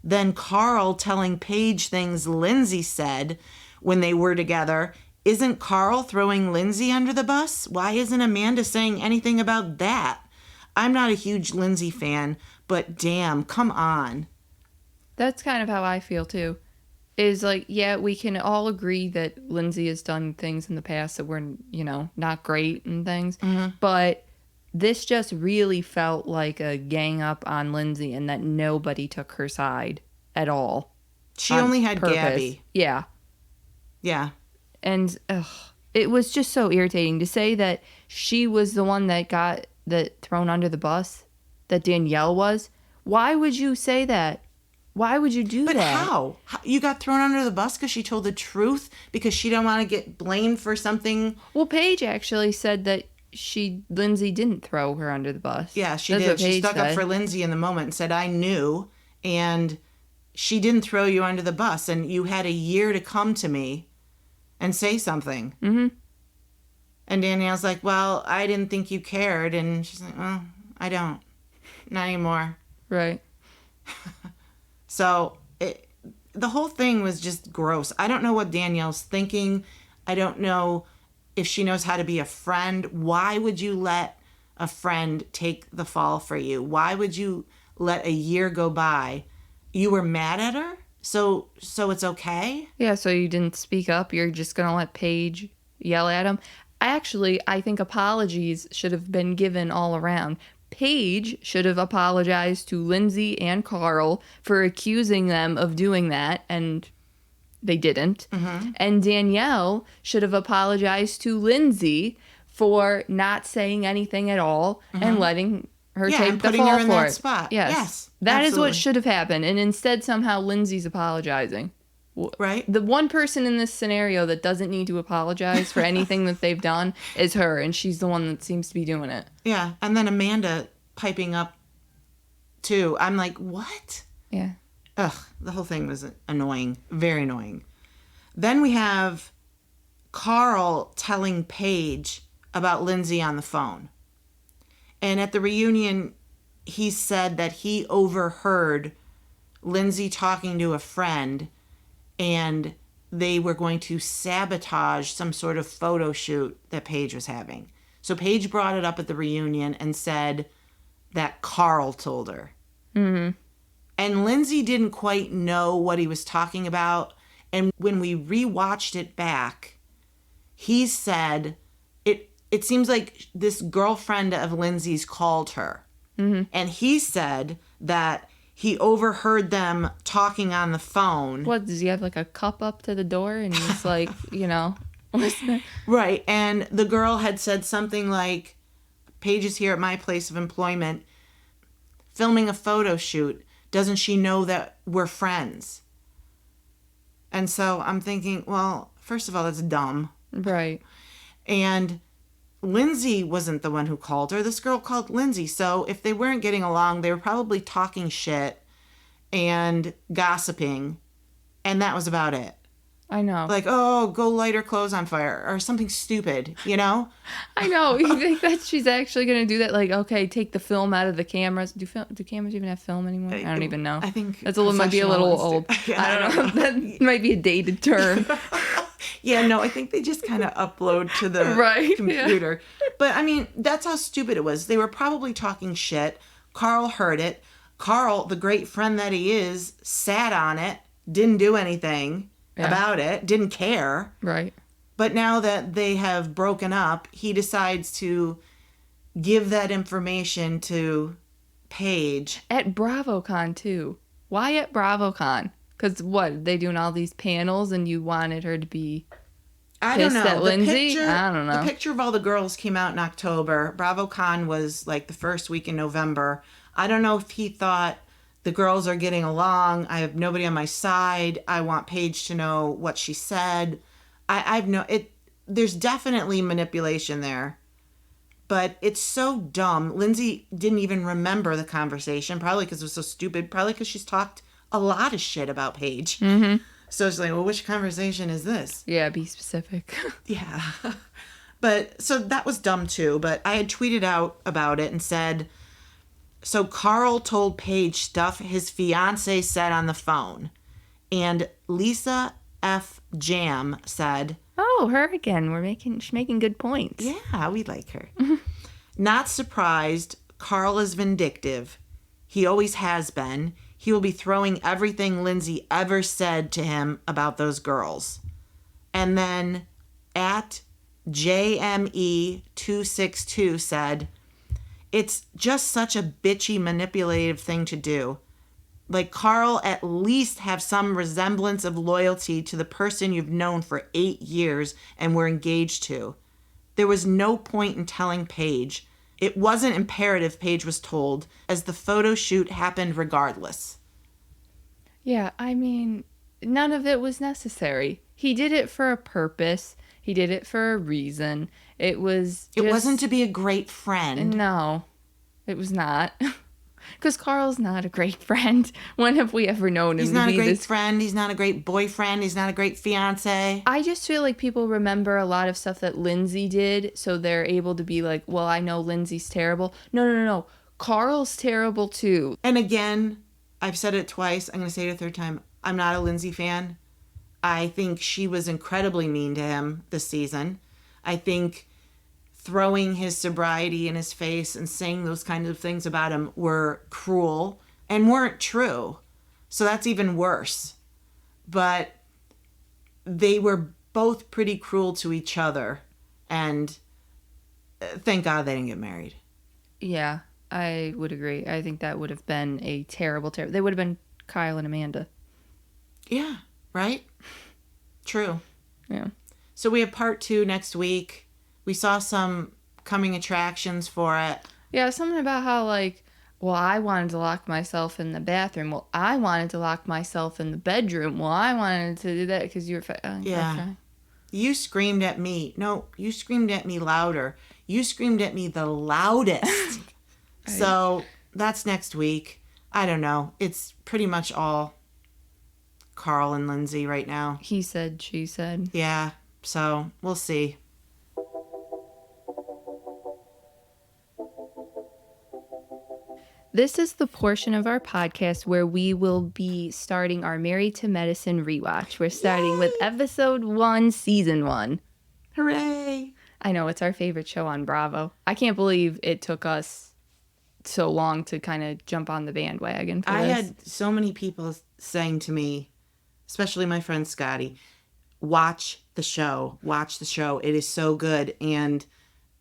Then Carl telling Paige things Lindsay said when they were together. Isn't Carl throwing Lindsay under the bus? Why isn't Amanda saying anything about that? I'm not a huge Lindsay fan, but damn, come on. That's kind of how I feel too. Is like, yeah, we can all agree that Lindsay has done things in the past that were, not great and things. Mm-hmm. But this just really felt like a gang up on Lindsay, and that nobody took her side at all. She only had purpose. Gabby. Yeah. Yeah. And it was just so irritating to say that she was the one that got thrown under the bus, that Danielle was. Why would you say that? Why would you do that? But how? You got thrown under the bus because she told the truth? Because she didn't want to get blamed for something? Well, Paige actually said that Lindsay didn't throw her under the bus. Yeah, she did. She stuck up for Lindsay in the moment and said, I knew, and she didn't throw you under the bus, and you had a year to come to me and say something. Mm-hmm. And Danielle's like, well, I didn't think you cared. And she's like, well, I don't. Not anymore. Right. So the whole thing was just gross. I don't know what Danielle's thinking. I don't know if she knows how to be a friend. Why would you let a friend take the fall for you? Why would you let a year go by? You were mad at her? So it's okay? Yeah, so you didn't speak up. You're just going to let Paige yell at him. I think apologies should have been given all around. Paige should have apologized to Lindsay and Carl for accusing them of doing that, and they didn't. Mm-hmm. And Danielle should have apologized to Lindsay for not saying anything at all, mm-hmm. and letting her take the fall her in for that it. Spot. Yes. That absolutely. Is what should have happened. And instead, somehow, Lindsay's apologizing. Right. The one person in this scenario that doesn't need to apologize for anything that they've done is her, and she's the one that seems to be doing it. Yeah, and then Amanda piping up, too. I'm like, what? Yeah. Ugh, the whole thing was annoying. Very annoying. Then we have Carl telling Paige about Lindsay on the phone. And at the reunion, he said that he overheard Lindsay talking to a friend, and they were going to sabotage some sort of photo shoot that Paige was having. So Paige brought it up at the reunion and said that Carl told her. Mm-hmm. And Lindsay didn't quite know what he was talking about. And when we rewatched it back, he said, it seems like this girlfriend of Lindsay's called her. Mm-hmm. And he said that he overheard them talking on the phone. What, does he have like a cup up to the door and he's like, listening? Right. And the girl had said something like, Paige is here at my place of employment filming a photo shoot. Doesn't she know that we're friends? And so I'm thinking, well, first of all, that's dumb. Right. And Lindsay wasn't the one who called her. This girl called Lindsay. So if they weren't getting along, they were probably talking shit and gossiping. And that was about it. I know. Like, oh, go light her clothes on fire or something stupid, you know? I know. You think that she's actually going to do that? Like, okay, take the film out of the cameras. Do cameras even have film anymore? I don't even know. I think that's might be a little old. Yeah, I don't know. That might be a dated term. Yeah, no, I think they just kind of upload to the computer. Yeah. But, I mean, that's how stupid it was. They were probably talking shit. Carl heard it. Carl, the great friend that he is, sat on it, didn't do anything about it, didn't care. Right. But now that they have broken up, he decides to give that information to Paige. At BravoCon, too. Why at BravoCon? Because what? They doing all these panels and you wanted her to be pissed at Lindsay? I don't know. The picture of all the girls came out in October. BravoCon was like the first week in November. I don't know if he thought the girls are getting along. I have nobody on my side. I want Paige to know what she said. There's definitely manipulation there. But it's so dumb. Lindsay didn't even remember the conversation, probably because it was so stupid, probably because she's talked a lot of shit about Paige. Mm-hmm. So it's like, well, which conversation is this? Yeah, be specific. Yeah. But, so that was dumb too. But I had tweeted out about it and said, so Carl told Paige stuff his fiance said on the phone. And Lisa F. Jam said, oh, her again. She's making good points. Yeah, we like her. Not surprised, Carl is vindictive. He always has been. He will be throwing everything Lindsay ever said to him about those girls. And then at JME262 said, it's just such a bitchy, manipulative thing to do. Like, Carl, at least have some resemblance of loyalty to the person you've known for 8 years and were engaged to. There was no point in telling Paige. It wasn't imperative Paige was told, as the photo shoot happened regardless. Yeah, I mean, none of it was necessary. He did it for a purpose. He did it for a reason. It wasn't to be a great friend. No, it was not. Because Carl's not a great friend. When have we ever known him to be this? He's not a great friend. He's not a great boyfriend. He's not a great fiance. I just feel like people remember a lot of stuff that Lindsay did, so they're able to be like, well, I know Lindsay's terrible. No. Carl's terrible too. And again, I've said it twice. I'm going to say it a third time. I'm not a Lindsay fan. I think she was incredibly mean to him this season. I think throwing his sobriety in his face and saying those kinds of things about him were cruel and weren't true. So that's even worse. But they were both pretty cruel to each other. And thank God they didn't get married. Yeah, I would agree. I think that would have been a terrible. They would have been Kyle and Amanda. Yeah, right? True. Yeah. So we have part 2 next week. We saw some coming attractions for it. Yeah, something about how, like, well, I wanted to lock myself in the bathroom. Well, I wanted to lock myself in the bedroom. Well, I wanted to do that because you were... yeah. Okay. You screamed at me. No, you screamed at me louder. You screamed at me the loudest. Right. So that's next week. I don't know. It's pretty much all Carl and Lindsay right now. He said, she said. Yeah, so we'll see. This is the portion of our podcast where we will be starting our Married to Medicine rewatch. We're starting with episode 1, season 1. Hooray! I know, it's our favorite show on Bravo. I can't believe it took us so long to kind of jump on the bandwagon for this. I had so many people saying to me, especially my friend Scotty, watch the show. It is so good. And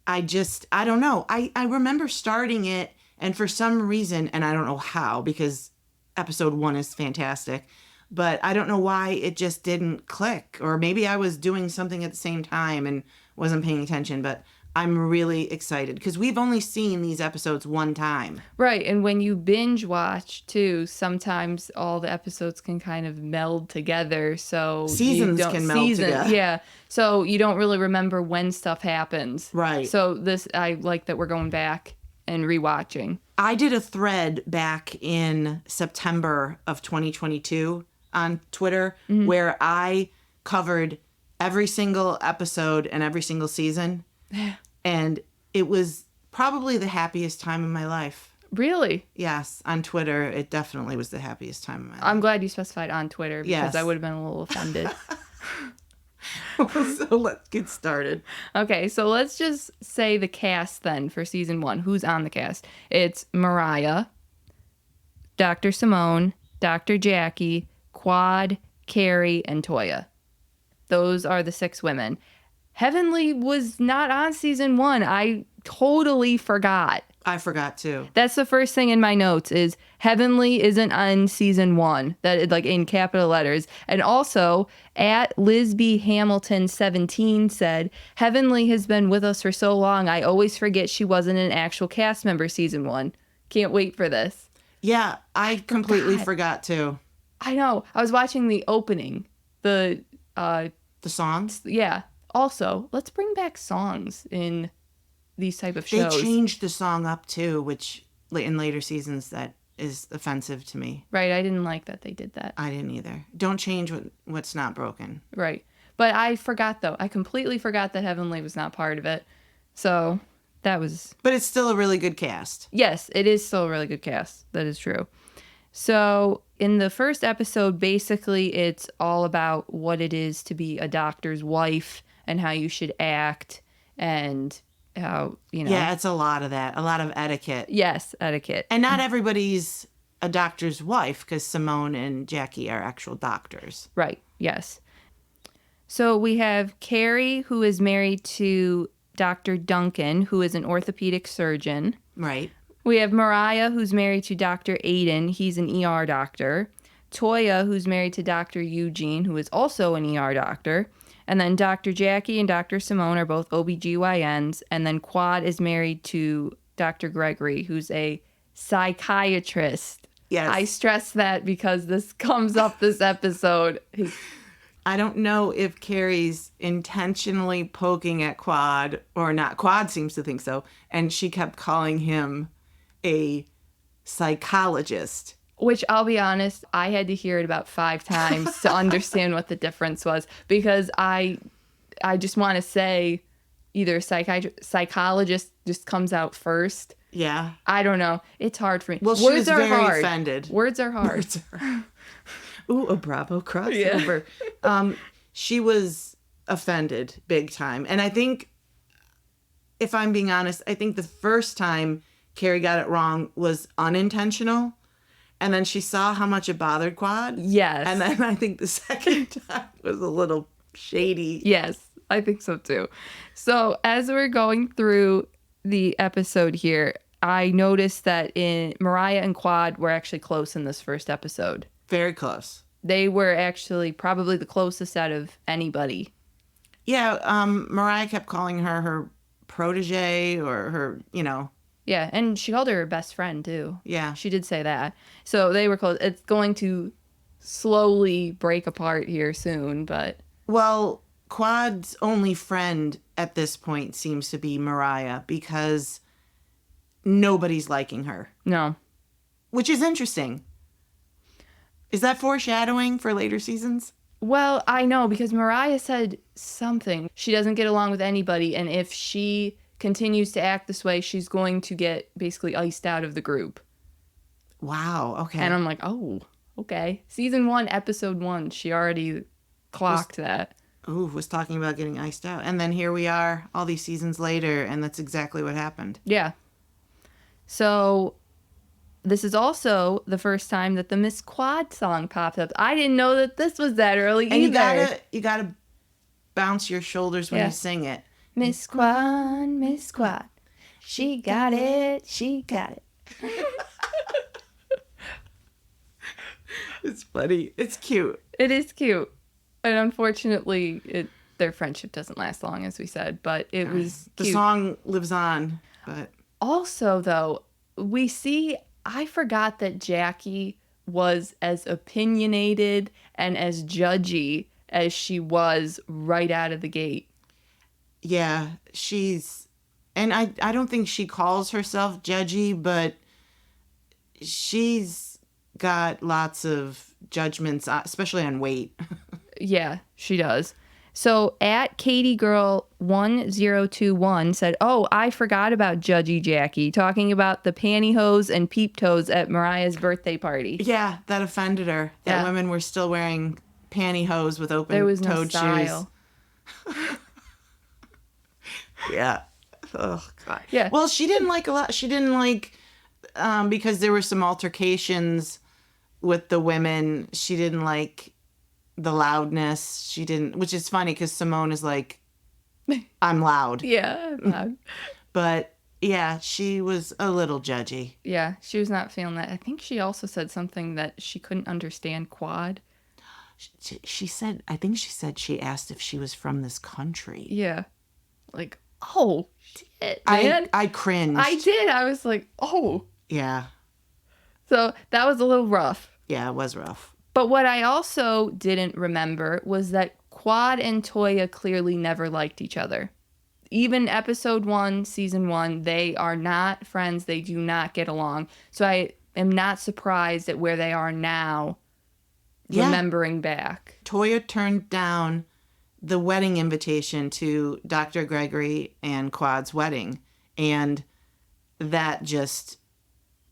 I don't know. I remember starting it, and for some reason, and I don't know how, because episode 1 is fantastic, but I don't know why it just didn't click. Or maybe I was doing something at the same time and wasn't paying attention, but I'm really excited because we've only seen these episodes one time. Right, and when you binge watch, too, sometimes all the episodes can kind of meld together, so... Seasons can meld together. Yeah, so you don't really remember when stuff happens. Right. So I like that we're going back and rewatching. I did a thread back in September of 2022 on Twitter where I covered every single episode and every single season. And it was probably the happiest time of my life. Really? Yes, on Twitter, it definitely was the happiest time of my life. I'm glad you specified on Twitter because I would have been a little offended. So let's get started. Okay, so let's just say the cast then for season 1. Who's on the cast? It's Mariah, Dr. Simone, Dr. Jackie, Quad, Carrie, and Toya. Those are the 6 women. Heavenly was not on season 1. I totally forgot. I forgot too. That's the first thing in my notes is Heavenly isn't on season 1. That like in capital letters. And also at Lisby Hamilton 17 said, Heavenly has been with us for so long. I always forget she wasn't an actual cast member season 1. Can't wait for this. Yeah, I completely forgot too. I know. I was watching the opening. The songs? Yeah. Also, let's bring back songs in these type of shows. They changed the song up too, which in later seasons that is offensive to me. Right, I didn't like that they did that. I didn't either. Don't change what's not broken. Right. But I forgot though. I completely forgot that Heavenly was not part of it. So that was... But it's still a really good cast. Yes, it is still a really good cast. That is true. So in the first episode, basically it's all about what it is to be a doctor's wife and how you should act and how, Yeah, it's a lot of that. A lot of etiquette. Yes, etiquette. And not everybody's a doctor's wife because Simone and Jackie are actual doctors. Right, yes. So we have Carrie, who is married to Dr. Duncan, who is an orthopedic surgeon. Right. We have Mariah, who's married to Dr. Aiden. He's an ER doctor. Toya, who's married to Dr. Eugene, who is also an ER doctor. And then Dr. Jackie and Dr. Simone are both OBGYNs. And then Quad is married to Dr. Gregory, who's a psychiatrist. Yes. I stress that because this comes up this episode. I don't know if Carrie's intentionally poking at Quad or not. Quad seems to think so. And she kept calling him a psychologist. Which, I'll be honest, I had to hear it about 5 times to understand what the difference was. Because I just want to say either psychologist just comes out first. Yeah. I don't know. It's hard for me. Well, she was very offended. Words are hard. Ooh, a Bravo crossover. Yeah. She was offended big time. And I think, if I'm being honest, I think the first time Carrie got it wrong was unintentional. And then she saw how much it bothered Quad. Yes. And then I think the second time was a little shady. Yes, I think so too. So as we're going through the episode here, I noticed that Mariah and Quad were actually close in this first episode. Very close. They were actually probably the closest out of anybody. Yeah, Mariah kept calling her protege or her, Yeah, and she called her best friend, too. Yeah. She did say that. So they were close. It's going to slowly break apart here soon, but... Well, Quad's only friend at this point seems to be Mariah because nobody's liking her. No. Which is interesting. Is that foreshadowing for later seasons? Well, I know, because Mariah said something. She doesn't get along with anybody, and if she continues to act this way, she's going to get basically iced out of the group. Wow, okay. And I'm like, oh, okay. Season 1, episode 1, she already clocked that. Ooh, was talking about getting iced out. And then here we are, all these seasons later, and that's exactly what happened. Yeah. So this is also the first time that the Miss Quad song popped up. I didn't know that this was that early either. And you gotta bounce your shoulders when you sing it. Miss Quad, she got it, she got it. It's funny. It's cute. It is cute. And unfortunately, their friendship doesn't last long, as we said, but it was The cute. song lives on, but... Also, though, I forgot that Jackie was as opinionated and as judgy as she was right out of the gate. Yeah, and I don't think she calls herself judgy, but she's got lots of judgments, especially on weight. Yeah, she does. So at KatieGirl1021 said, "Oh, I forgot about Judgy Jackie talking about the pantyhose and peep toes at Mariah's birthday party." Yeah, that offended her. That women were still wearing pantyhose with There was no open-toed shoes. style. Yeah. Oh God. Yeah. Well, she didn't like a lot. She didn't like because there were some altercations with the women. She didn't like the loudness. She didn't, which is funny because Simone is like, I'm loud. Yeah, I'm loud. But yeah, she was a little judgy. Yeah, she was not feeling that. I think she also said something that she couldn't understand quad. She said, I think she said she asked if she was from this country. Yeah. Like, oh, shit, man. I cringed. I did. I was like, oh. Yeah. So that was a little rough. Yeah, it was rough. But what I also didn't remember was that Quad and Toya clearly never liked each other. Even episode 1, season 1, they are not friends. They do not get along. So I am not surprised at where they are now, remembering back. Toya turned down the wedding invitation to Dr. Gregory and Quad's wedding. And that just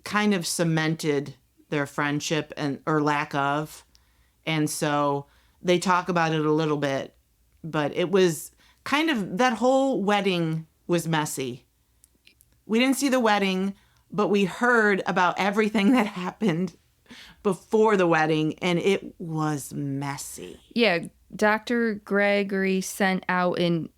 kind of cemented their friendship or lack of. And so they talk about it a little bit, but it was kind of, that whole wedding was messy. We didn't see the wedding, but we heard about everything that happened before the wedding, and it was messy. Yeah, Dr. Gregory sent out a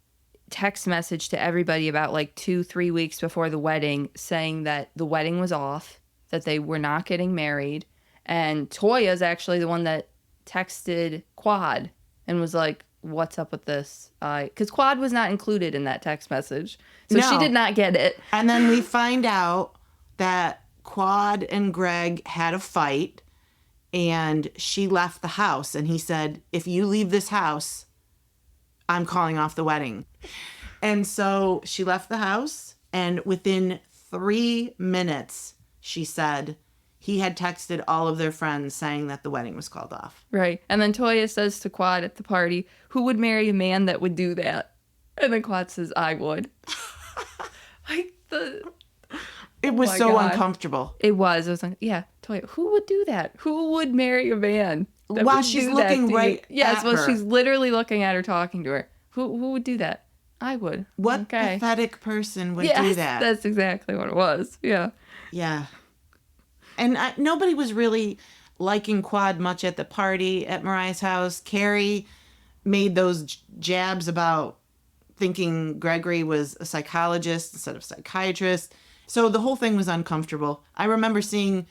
text message to everybody about like 2-3 weeks before the wedding saying that the wedding was off, that they were not getting married. And Toya's actually the one that texted Quad and was like, what's up with this? Because Quad was not included in that text message. So she did not get it. And then we find out that Quad and Greg had a fight and she left the house. And he said, if you leave this house, I'm calling off the wedding. And so she left the house, and within 3 minutes, she said he had texted all of their friends saying that the wedding was called off. Right. And then Toya says to Quad at the party, who would marry a man that would do that? And then Quad says, I would. It was so uncomfortable. It was. It was like, yeah, Toya, who would do that? Who would marry a man that while would she's do looking that right at yes, well, her. she's literally looking at her, talking to her. Who would do that? I would. What pathetic person would do that? That's exactly what it was. Yeah. Yeah. And nobody was really liking Quad much at the party at Mariah's house. Carrie made those jabs about thinking Gregory was a psychologist instead of psychiatrist. So the whole thing was uncomfortable. I remember seeing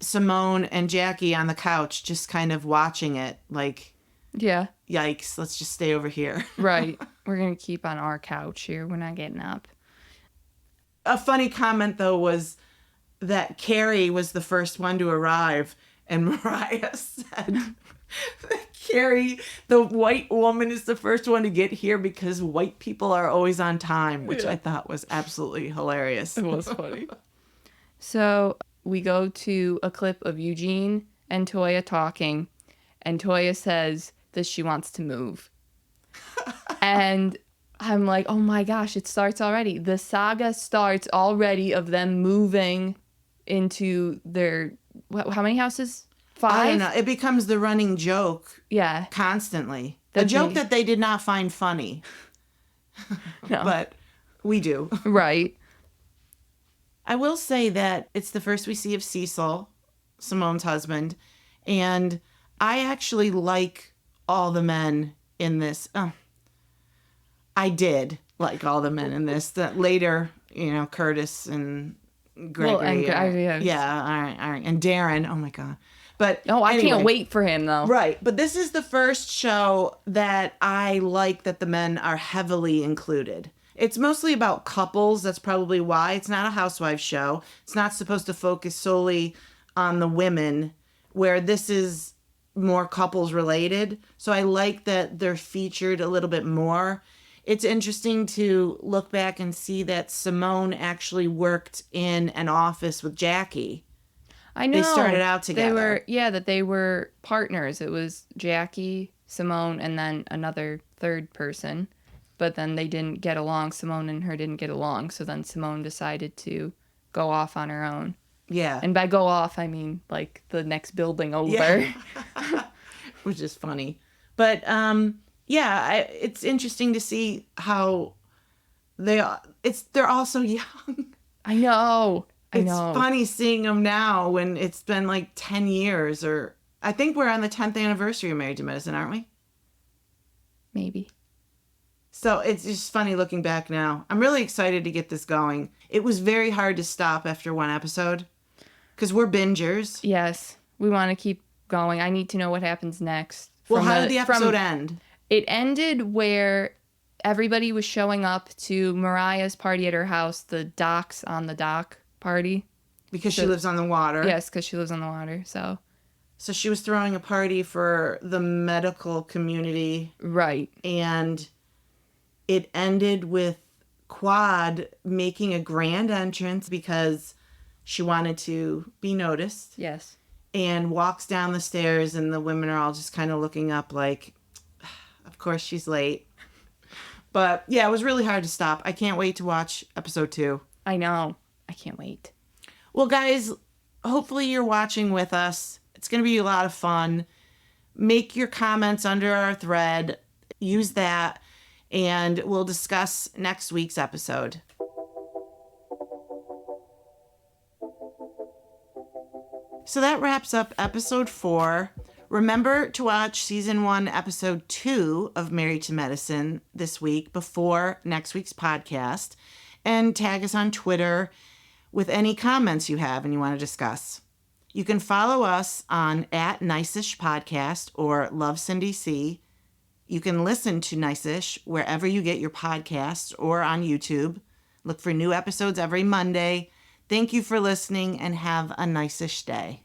Simone and Jackie on the couch just kind of watching it like, yeah, yikes, let's just stay over here. Right. We're going to keep on our couch here. We're not getting up. A funny comment, though, was that Carrie was the first one to arrive, and Mariah said that Carrie, the white woman, is the first one to get here because white people are always on time, which I thought was absolutely hilarious. It was funny. So we go to a clip of Eugene and Toya talking, and Toya says that she wants to move. And I'm like, oh my gosh, it starts already. The saga starts already of them moving into their, how many houses? 5? I don't know. It becomes the running joke. Yeah. Constantly. A joke that they did not find funny. No. But we do. Right. I will say that it's the first we see of Cecil, Simone's husband, and I actually like all the men in this. I did like all the men in this. That later, Curtis and Gregory. Well, yeah, all right. And Darren, oh my God. But I can't wait for him, though. Right. But this is the first show that I like that the men are heavily included. It's mostly about couples. That's probably why. It's not a housewives show. It's not supposed to focus solely on the women, where this is more couples related. So I like that they're featured a little bit more. It's interesting to look back and see that Simone actually worked in an office with Jackie. I know. They started out together. They were partners. It was Jackie, Simone and then another third person. But then they didn't get along. Simone and her didn't get along. So then Simone decided to go off on her own. Yeah. And by go off, I mean like the next building over. Yeah. Which is funny. But it's interesting to see how they're all so young. I know. It's funny seeing them now when it's been like 10 years, or I think we're on the 10th anniversary of Married to Medicine, aren't we? Maybe. So it's just funny looking back now. I'm really excited to get this going. It was very hard to stop after one episode because we're bingers. Yes. We want to keep going. I need to know what happens next. Well, how did the episode end? It ended where everybody was showing up to Mariah's party at her house, the docks on the dock party. Because she lives on the water. Yes, because she lives on the water. So she was throwing a party for the medical community. Right. And it ended with Quad making a grand entrance because she wanted to be noticed. Yes. And walks down the stairs, and the women are all just kind of looking up like, of course she's late. But yeah, it was really hard to stop. I can't wait to watch episode 2. I know. I can't wait. Well, guys, hopefully you're watching with us. It's going to be a lot of fun. Make your comments under our thread. Use that. And we'll discuss next week's episode. So that wraps up episode 4. Remember to watch season 1, episode 2 of Married to Medicine this week before next week's podcast. And tag us on Twitter with any comments you have and you want to discuss. You can follow us on @NiceishPodcast or LoveCindyC. You can listen to Nice-ish wherever you get your podcasts or on YouTube. Look for new episodes every Monday. Thank you for listening and have a nice-ish day.